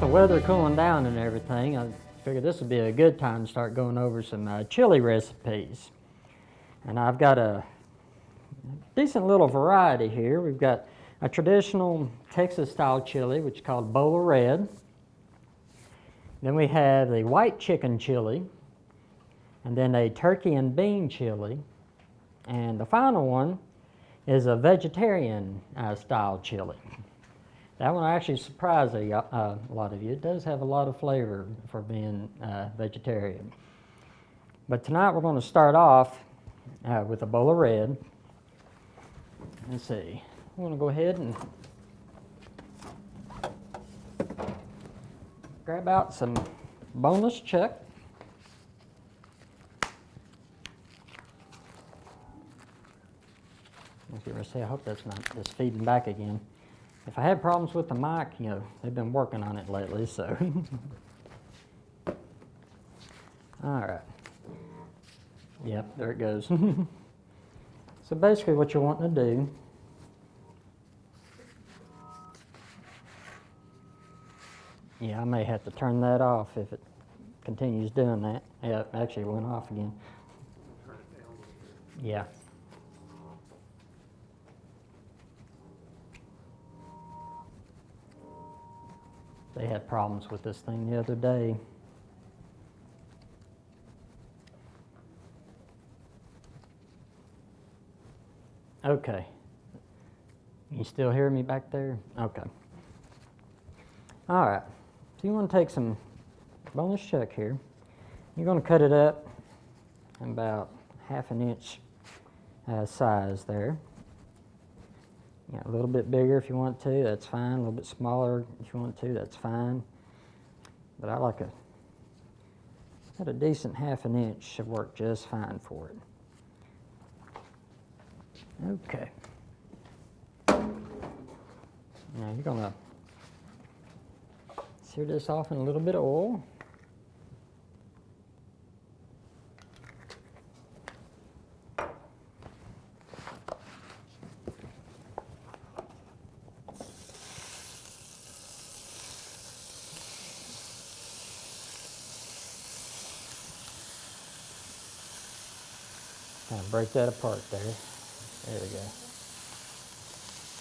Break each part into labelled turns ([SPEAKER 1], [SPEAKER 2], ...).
[SPEAKER 1] with the weather cooling down and everything, I figured this would be a good time to start going over some chili recipes. And I've got a decent little variety here. We've got a traditional Texas-style chili, which is called bowl of red. Then we have the white chicken chili, and then a turkey and bean chili. And the final one is a vegetarian style chili. That one actually surprised a lot of you. It does have a lot of flavor for being vegetarian. But tonight we're going to start off with a bowl of red. Let's see. I'm going to go ahead and grab out some boneless chuck. I hope that's not just feeding back again. If I have problems with the mic, they've been working on it lately, so. All right. Yep, there it goes. So basically what you're wanting to do I may have to turn that off if it continues doing that. Yeah, it actually went off again. Yeah. They had problems with this thing the other day. Okay. You still hear me back there? Okay. All right. So you want to take some boneless chuck here. You're going to cut it up about 1/2 inch size there. A little bit bigger if you want to, that's fine. A little bit smaller if you want to, that's fine. But I like a decent 1/2 inch should work just fine for it. Okay. Now you're gonna sear this off in a little bit of oil. Kind of break that apart there. There we go.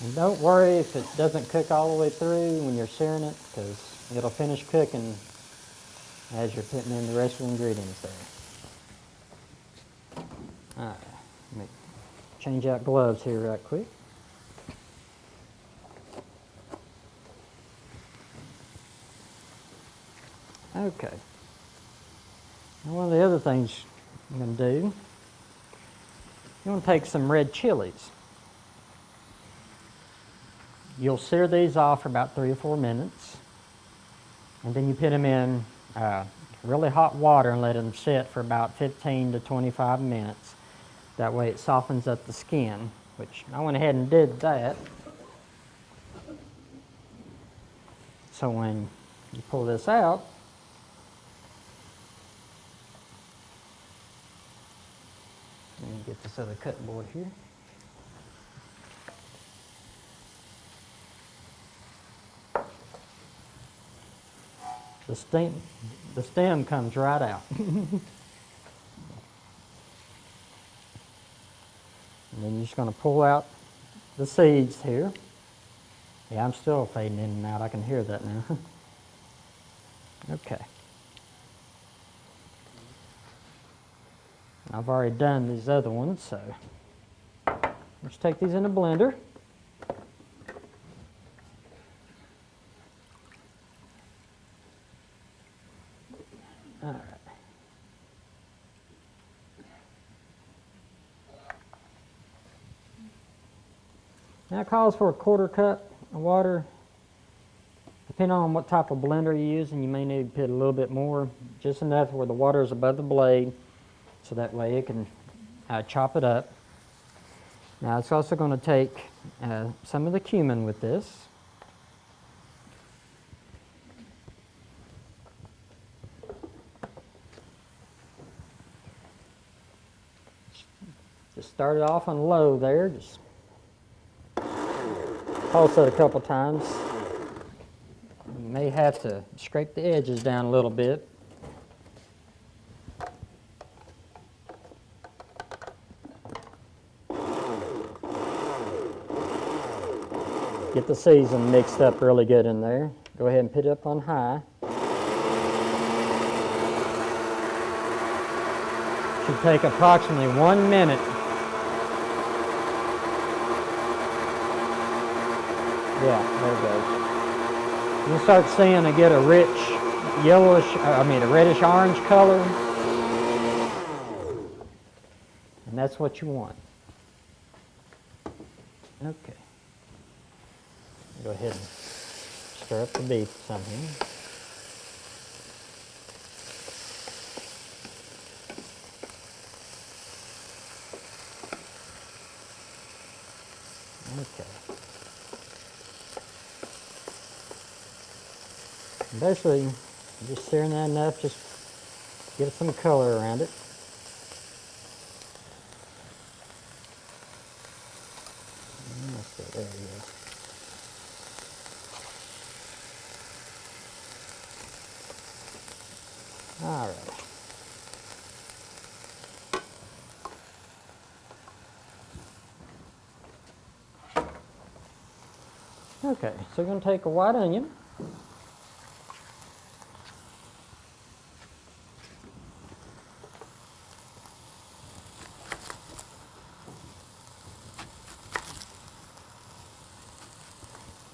[SPEAKER 1] And don't worry if it doesn't cook all the way through when you're searing it, because it'll finish cooking as you're putting in the rest of the ingredients there. All right, let me change out gloves here right quick. Okay. Now one of the other things I'm going to do, you want to take some red chilies. You'll sear these off for about 3 or 4 minutes, and then you put them in really hot water and let them sit for about 15 to 25 minutes. That way it softens up the skin, which I went ahead and did that. So when you pull this out, let me get this other cutting board here. The stem comes right out. And then you're just going to pull out the seeds here. Yeah, I'm still fading in and out. I can hear that now. Okay. I've already done these other ones, so let's take these in a blender. All right. Now it calls for a 1/4 cup of water. Depending on what type of blender you're using, you may need to put a little bit more, just enough where the water is above the blade, so that way it can chop it up. Now it's also going to take some of the cumin with this. Just start it off on low there, just pulse it a couple times. You may have to scrape the edges down a little bit. Get the season mixed up really good in there. Go ahead and put it up on high. Should take approximately 1 minute. Yeah, there it goes. You'll start seeing it get a rich yellowish, a reddish orange color. And that's what you want. Okay. Go ahead and stir up the beef some here. Okay. Basically, just stirring that enough, just get some color around it. Let's see, there we go. All right. Okay, so we're going to take a white onion.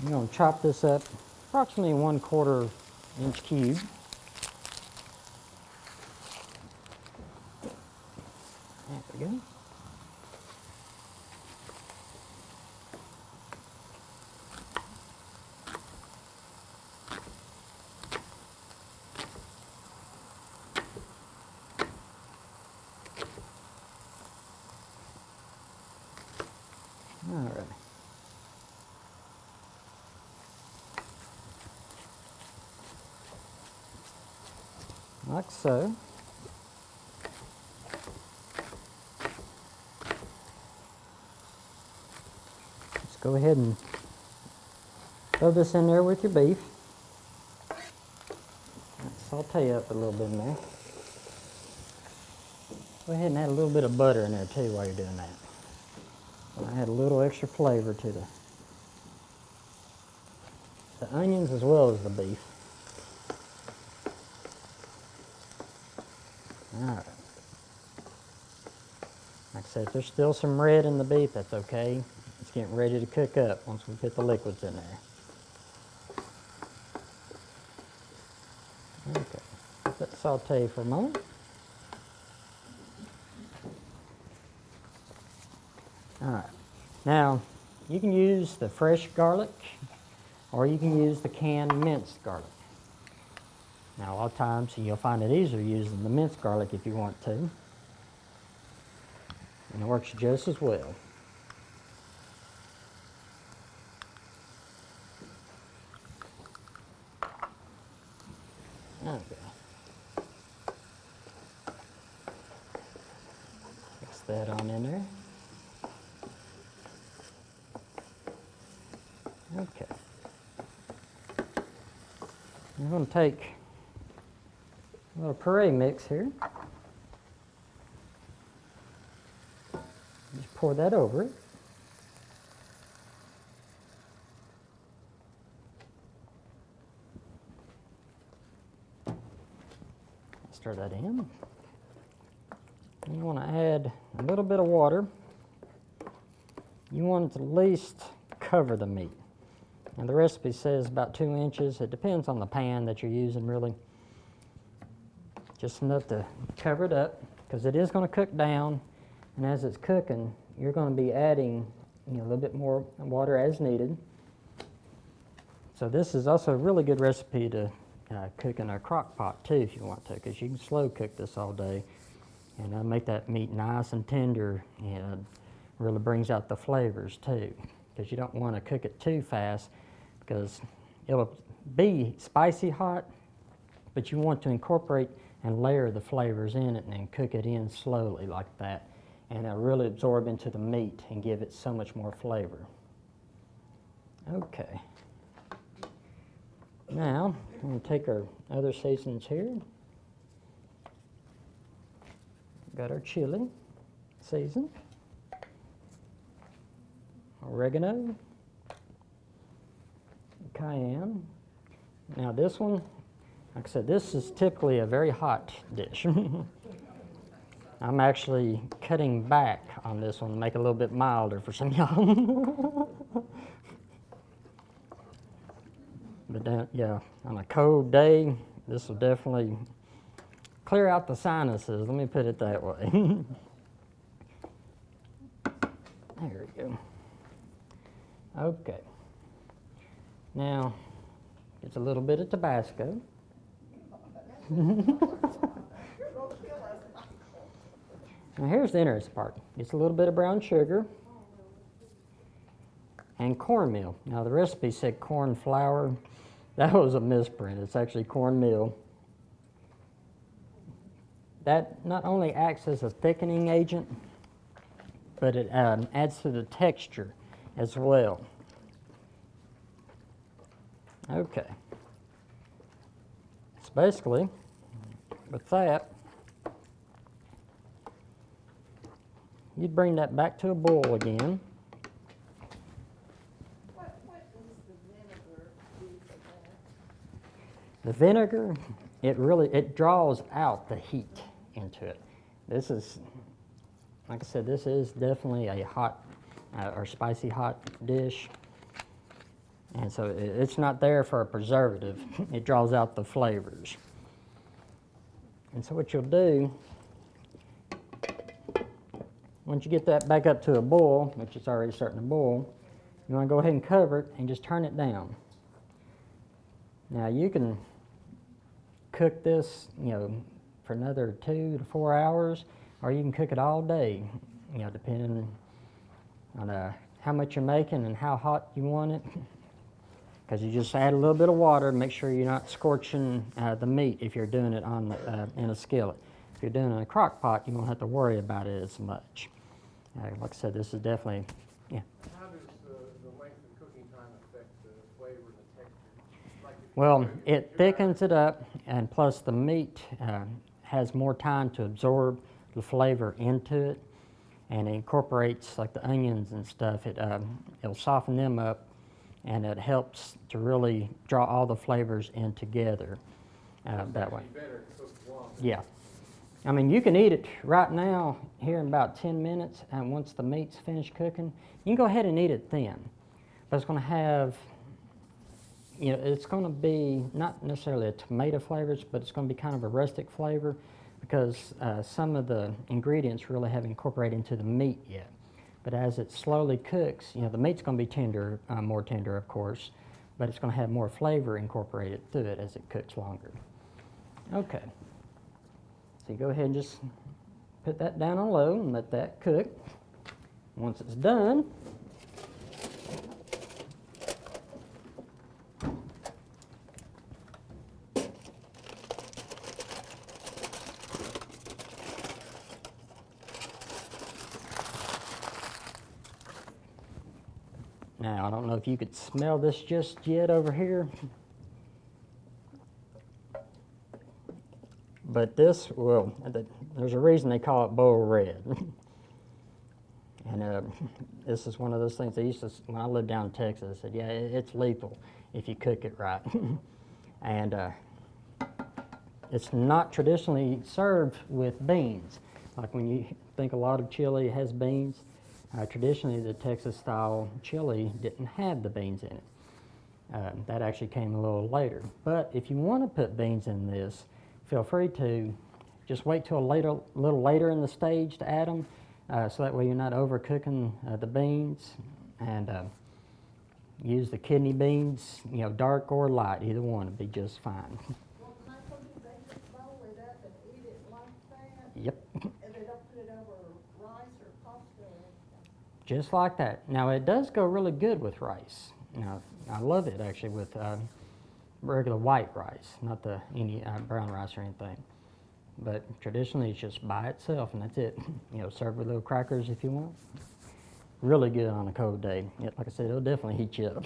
[SPEAKER 1] I'm going to chop this up approximately 1/4 inch cube. There we go. All right. Like so. Just go ahead and throw this in there with your beef. Saute up a little bit in there. Go ahead and add a little bit of butter in there too while you're doing that. I add a little extra flavor to the onions as well as the beef. All right. Like I said, if there's still some red in the beef, that's okay. It's getting ready to cook up once we put the liquids in there. Okay, let that saute for a moment. All right, now you can use the fresh garlic or you can use the canned minced garlic. Now a lot of times you'll find it easier using the minced garlic if you want to. And it works just as well. Okay. Mix that on in there. Okay. I'm going to take a little puree mix here. Just pour that over it. Stir that in. You want to add a little bit of water. You want it to at least cover the meat. And the recipe says about 2 inches. It depends on the pan that you're using, really. Just enough to cover it up, because it is going to cook down. And as it's cooking, you're going to be adding a little bit more water as needed. So this is also a really good recipe to cook in a crock pot too, if you want to, because you can slow cook this all day and make that meat nice and tender, and really brings out the flavors too, because you don't want to cook it too fast, because it'll be spicy hot, but you want to incorporate and layer the flavors in it and cook it in slowly like that, and it'll really absorb into the meat and give it so much more flavor. Okay. Now, I'm going to take our other seasonings here. Got our chili seasoned, oregano, cayenne. Now this one, like I said, this is typically a very hot dish. I'm actually cutting back on this one to make it a little bit milder for some of y'all. But then, yeah, on a cold day, this will definitely clear out the sinuses. Let me put it that way. There we go. Okay. Now, it's a little bit of Tabasco. Now here's the interesting part. It's a little bit of brown sugar and cornmeal. Now the recipe said corn flour. That was a misprint. It's actually cornmeal. That not only acts as a thickening agent, but it adds to the texture as well. Okay. So basically, with that, you'd bring that back to a boil again.
[SPEAKER 2] What does the vinegar do for that?
[SPEAKER 1] The vinegar, it draws out the heat into it. This is, like I said, this is definitely a hot or spicy hot dish. And so it's not there for a preservative. It draws out the flavors. And so what you'll do, once you get that back up to a boil, which it's already starting to boil, you want to go ahead and cover it and just turn it down. Now you can cook this, for another 2 to 4 hours, or you can cook it all day, depending on how much you're making and how hot you want it. Because you just add a little bit of water, make sure you're not scorching the meat if you're doing it on in a skillet. If you're doing it in a crock pot, you won't have to worry about it as much. Like I said, this is definitely, yeah.
[SPEAKER 3] How does the length of cooking time affect the flavor and the texture? Like
[SPEAKER 1] Well, it thickens it up, and plus the meat has more time to absorb the flavor into it, and it incorporates like the onions and stuff. It'll soften them up, and it helps to really draw all the flavors in together that way.
[SPEAKER 3] better cooked longer.
[SPEAKER 1] Yeah. I mean, you can eat it right now here in about 10 minutes, and once the meat's finished cooking, you can go ahead and eat it thin. But it's going to have, it's going to be not necessarily a tomato flavors, but it's going to be kind of a rustic flavor because some of the ingredients really haven't incorporated into the meat yet. But as it slowly cooks, the meat's going to be tender, more tender, of course, but it's going to have more flavor incorporated through it as it cooks longer. Okay. So you go ahead and just put that down on low and let that cook. Once it's done, now I don't know if you could smell this just yet over here. But this, there's a reason they call it bowl red. And this is one of those things they used to, when I lived down in Texas, they said, yeah, it's lethal if you cook it right. And it's not traditionally served with beans. Like when you think a lot of chili has beans, traditionally the Texas style chili didn't have the beans in it. That actually came a little later. But if you want to put beans in this, feel free to just wait till a little later in the stage to add them, so that way you're not overcooking the beans. And use the kidney beans, dark or light, either one would be just fine.
[SPEAKER 2] Well, can I put you bake it, bowl it up and eat it like that?
[SPEAKER 1] Yep,
[SPEAKER 2] And they don't put it over rice or pasta or anything?
[SPEAKER 1] just like that. Now it does go really good with rice. I love it actually with regular white rice, not any brown rice or anything. But traditionally it's just by itself and that's it. Serve with little crackers if you want. Really good on a cold day. Like I said, it'll definitely heat you up.